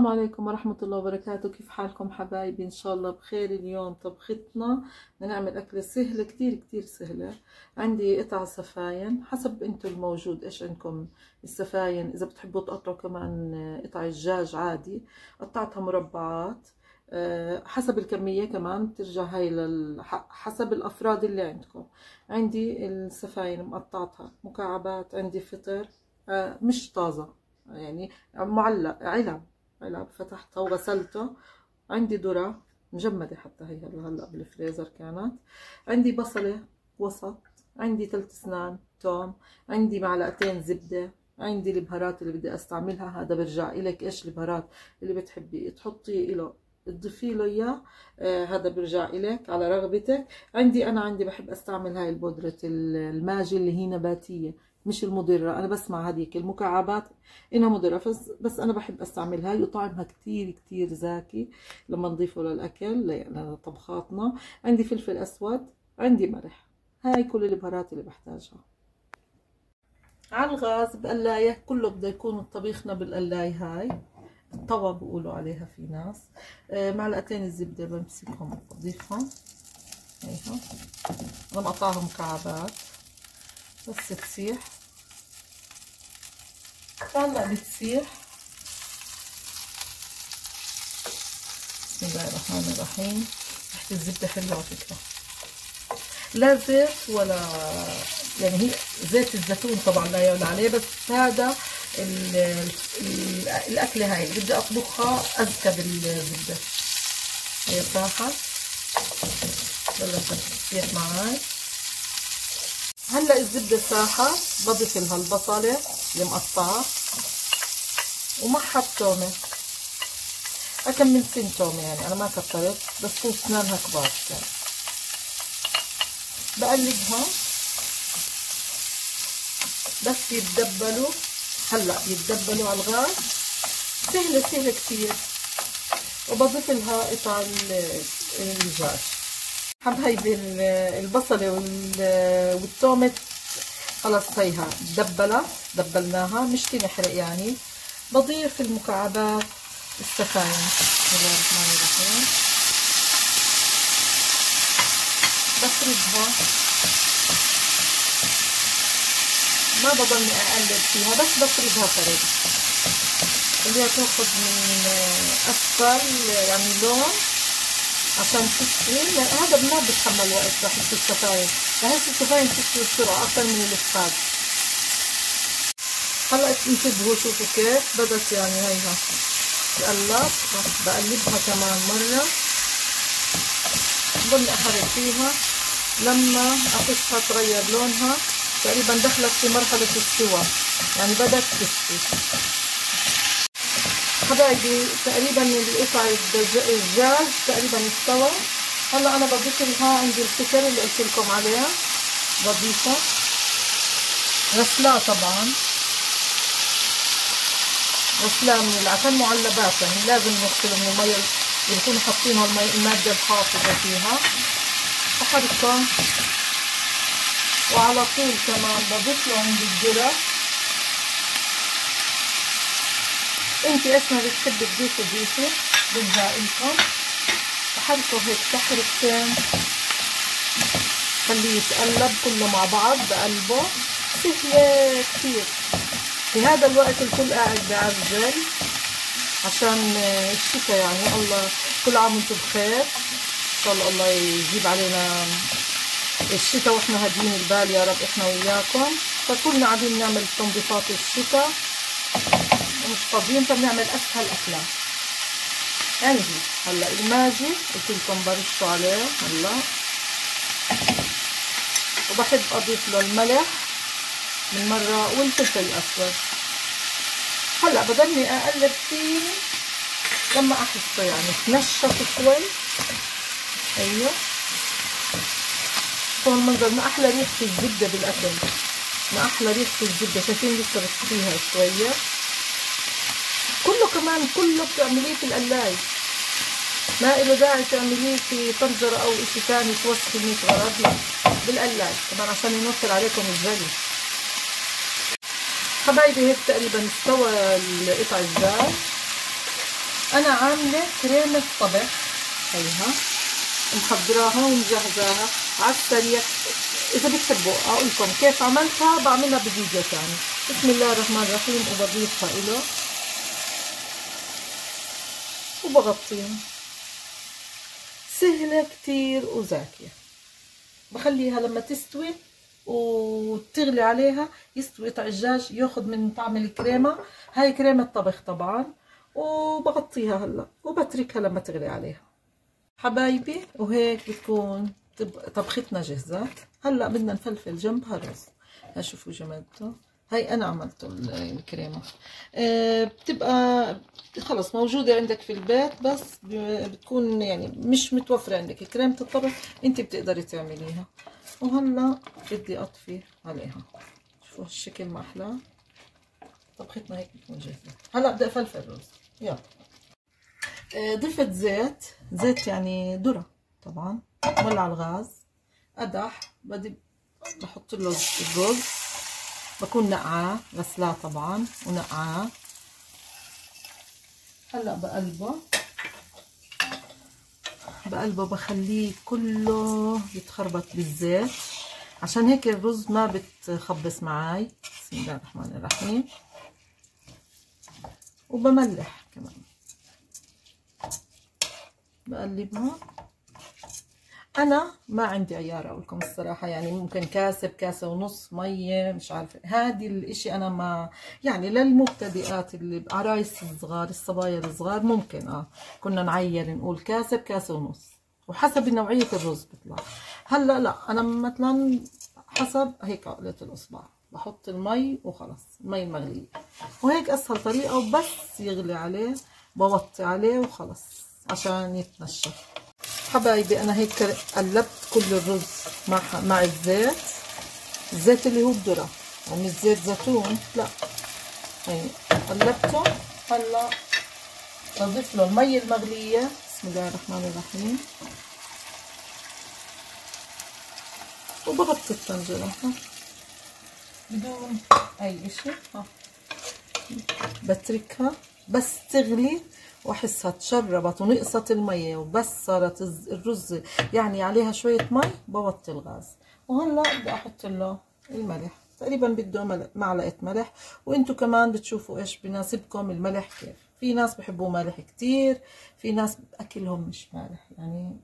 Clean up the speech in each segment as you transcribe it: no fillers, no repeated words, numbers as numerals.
السلام عليكم ورحمة الله وبركاته. كيف حالكم حبايبي؟ إن شاء الله بخير. اليوم طبختنا بدنا نعمل أكلة سهلة كتير سهلة. عندي قطع سفاين حسب انتو الموجود، ايش عندكم السفاين. إذا بتحبوا تقطعوا كمان قطع الدجاج عادي، قطعتها مربعات حسب الكمية. كمان بترجع هاي حسب الأفراد اللي عندكم. عندي السفاين مقطعتها مكعبات. عندي فطر مش طازة، يعني معلق علب فتحتها وغسلتها. عندي ذرة مجمدة حتى، هي هلا بالفريزر كانت. عندي بصلة وسط. عندي 3 اسنان توم. عندي معلقتين زبدة. عندي البهارات اللي بدي استعملها، هذا برجع إلك ايش البهارات اللي بتحبي تحطي له تضيفي له اياه. هذا برجع إلك على رغبتك. عندي بحب استعمل هاي البودرة الماجي اللي هي نباتية مش المضرة. أنا بسمع هذيك المكعبات إنها مضرة، بس أنا بحب أستعمل هاي، وطعمها كتير زاكي لما نضيفه للأكل يعني طبخاتنا. عندي فلفل أسود، عندي ملح. هاي كل البهارات اللي بحتاجها. على الغاز بقلاية، كله بده يكون طبيخنا بالقلاية هاي، الطوى بقولوا عليها في ناس. معلقتين الزبدة بمسكهم بضيفهم هيها. أنا مقطعهم مكعبات بس تسيح. هلا بتسيح. بسم الله الرحمن الرحيم. ريحة الزبدة حلوة على فكرة، لا زيت ولا يعني، هي زيت الزيتون طبعا لا يعلى عليه، بس هذا الأكلة هاي اللي بدي أطبخها أزكى بالزبدة. هي ساحت بلشت تسيح معي. هلا الزبدة ساحت، بضيف لها البصلة المقطعة ومعها التومة. أكم من سن تومة يعني، أنا ما كترت بس تكون أسنانها كبار يعني. بقلبها بس يتدبلوا. هلا يتدبلوا على الغاز، سهلة كتير. وبضيف لها قطع الدجاج. حبايبي البصلة والتومة خلص هيها دبلناها، مش تنحرق يعني. بضيف المكعبات السفاين. بسم الله الرحمن الرحيم. بفردها، ما بضلني اقلب فيها بس بفردها فرد اللي تاخد من اصفر يعني لون عشان تستوي. هذا ما بتحمل وقت بحس السفاين، بحس السفاين تستوي بسرعة اكثر من الفخاد. هلا انتبهوا شوفوا كيف بدت يعني هيها تقلب. بقلبها كمان مرة، بضلني احرك فيها لما احسها تغير لونها. تقريبا دخلت في مرحلة السوا، يعني بدت تستوي. حبايبي تقريبا القطع الدجاج تقريبا استوى. هلا انا بضيف لها عندي الفطر اللي قلت لكم عليه، بضيفه غسلاه طبعا، غسلاه من عشان معلبات يعني لازم نغسله من المي اللي بيكونوا حاطينها المادة الحافظة فيها. بحركه وعلى طول كمان بضيف له عندي الذرة. انت ايش ما بتحبي تضيفي بدها انتم. بحركه هيك تحركتين، خليه يتقلب كله مع بعض بقلبه. سهلة كتير. في هذا الوقت الكل قاعد بعزل عشان الشتاء يعني. الله كل عام وانتم بخير، ان شاء الله يجيب علينا الشتاء واحنا هاديين البال يا رب احنا وياكم. فكلنا قاعدين نعمل تنظيفات الشتاء ومش فاضيين، فبنعمل اسهل اكلات. عندي هلا الماجي قلت لكم برشه عليه هلا، وبحب اضيف له الملح من مره والفلفل الاسود. هلا بضلني اقلب فيه لما احسه يعني تنشف شوي. ايوه شوفوا المنظر، ما احلى ريحة الزبدة بالاكل، ما احلى ريحة الزبدة. شايفين لسه بتفيها شوية. كله بتعمليه في القلاية، ما إله داعي تعمليه في طنجرة او اشي ثاني توسخي 100 غرض. لا بالقلاية كمان عشان ينوفر عليكم الجري. حبايبي هيك تقريبا استوى قطع الدجاج. انا عامله كريمه طبخ، هيها محضراها ومجهزاها على السريع. اذا بتحبوا اقول لكم كيف عملتها بعملها بفيديو ثاني. بسم الله الرحمن الرحيم، وبضيفها له وبغطيها. سهله كتير وزاكيه. بخليها لما تستوي وتغلي عليها يستوي الدجاج ياخذ من طعم الكريمه. هاي كريمه طبخ طبعا. وبغطيها هلا وبتركها لما تغلي عليها حبايبي. وهيك بتكون طبختنا جهزت. هلا بدنا نفلفل جنبها رز. شوفوا جمالته. هاي انا عملته الكريمه. بتبقى خلص موجوده عندك في البيت، بس بتكون يعني مش متوفره عندك كريمه الطبخ، انت بتقدري تعمليها. وهلا بدي اطفي عليها. شوفوا هالشكل ما احلى. طبختنا هيك بتكون جاهزه. هلا بدي افلفل الرز. يلا. ضفت زيت يعني ذرة طبعا. مولع الغاز. قدح. بدي بحط له الرز. بكون نقعاه، غسلاه طبعا ونقعاه. هلا بقلبه بخليه كله يتخربط بالزيت، عشان هيك الرز ما بتخبص معاي. بسم الله الرحمن الرحيم. وبملح كمان. بقلبها. انا ما عندي عيار اقول لكم الصراحه، يعني ممكن كاسه ونص ميه، مش عارفه. هذه الاشي انا ما يعني للمبتدئات اللي عرايس الصغار الصبايا الصغار ممكن كنا نعير نقول كاسه ونص، وحسب نوعيه الرز بيطلع. هلا لا، انا مثلا حسب هيك عقله الاصبع بحط المي وخلص، المي المغليه. وهيك اسهل طريقه. وبس يغلي عليه بوطي عليه وخلص عشان يتنشف. حبايبي انا هيك قلبت كل الرز مع الزيت اللي هو الذرة، ومش زيت زيتون لا. يعني قلبته. هلا بضيف له المي المغلية. بسم الله الرحمن الرحيم. وبغطي الطنجرة بدون اي اشي. بتركها بس تغلي واحسها تشربت ونقصت المية، وبس صارت الرز يعني عليها شوية مي بوطي الغاز. وهلا بدي احط له الملح. تقريبا بده معلقة ملح. وانتو كمان بتشوفوا ايش بناسبكم الملح كيف. في ناس بحبوا مالح كتير، في ناس اكلهم مش مالح. يعني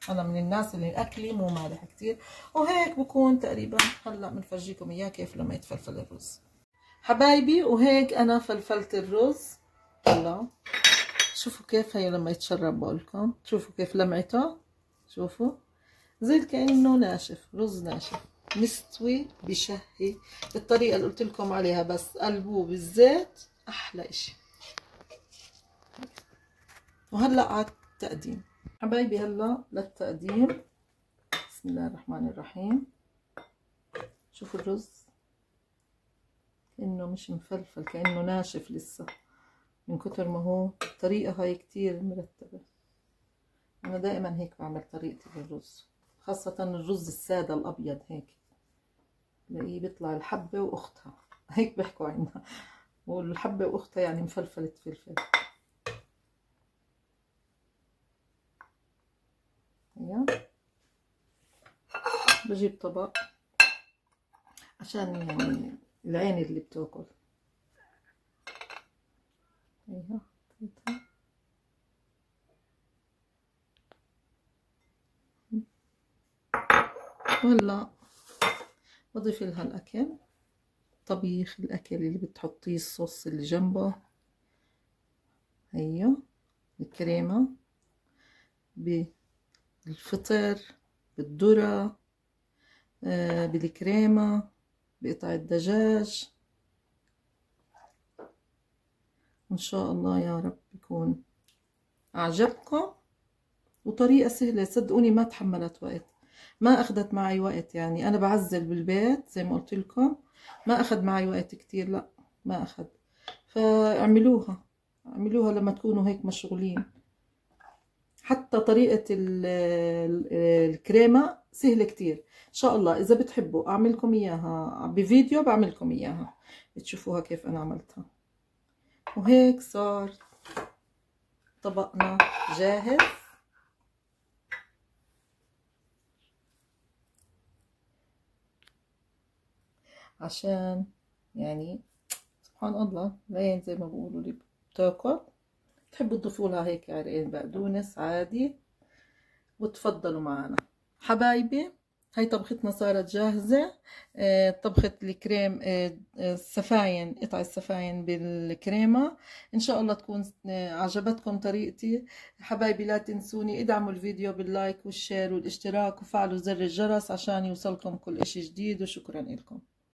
انا من الناس اللي اكلي مو مالح كتير. وهيك بكون تقريبا. هلا بنفرجيكم اياه كيف لما يتفلفل الرز حبايبي. وهيك انا فلفلت الرز. هلا شوفوا كيف هي لما يتشرب بقولكم. شوفوا كيف لمعته. شوفوا زي كأنه ناشف، رز ناشف مستوي بشهي بالطريقة اللي قلت لكم عليها. بس قلبوه بالزيت احلى اشي. وهلا على التقديم حبايبي. هلا للتقديم. بسم الله الرحمن الرحيم. شوفوا الرز كأنه مش مفلفل، كأنه ناشف لسه من كتر ما هو. الطريقة هاي كتير مرتبة. أنا دائما هيك بعمل طريقتي بالرز، خاصة الرز السادة الأبيض. هيك تلاقيه بيطلع الحبة وأختها هيك بيحكوا عنها. والحبة وأختها يعني مفلفلة فلفل. هيا بجيب طبق عشان يعني العين اللي بتاكل. هيها وهلا بضيف لها الأكل. طبيخ الأكل اللي بتحطيه، الصوص اللي جنبه. هيا الكريمة بالفطر، بالذرة، بالكريمة، بقطع الدجاج. إن شاء الله يا رب يكون أعجبكم. وطريقة سهلة صدقوني، ما تحملت وقت، ما أخذت معي وقت. يعني أنا بعزل بالبيت زي ما قلت لكم، ما أخذ معي وقت كتير. لا ما أخذ. فاعملوها لما تكونوا هيك مشغولين. حتى طريقة الكريمة سهلة كتير. إن شاء الله إذا بتحبوا أعملكم إياها بفيديو بعملكم إياها تشوفوها كيف أنا عملتها. وهيك صار طبقنا جاهز. عشان يعني سبحان الله العين زي ما بقولوا لي بتاكل، تحبوا تضيفوا لها هيك عرقين بقدونس عادي. وتفضلوا معنا حبايبي. هاي طبختنا صارت جاهزة. طبخة الكريم، السفاين، قطع السفاين بالكريمة. إن شاء الله تكون عجبتكم طريقتي حبايبي. لا تنسوني ادعموا الفيديو باللايك والشير والاشتراك وفعلوا زر الجرس عشان يوصلكم كل اشي جديد، وشكرا لكم.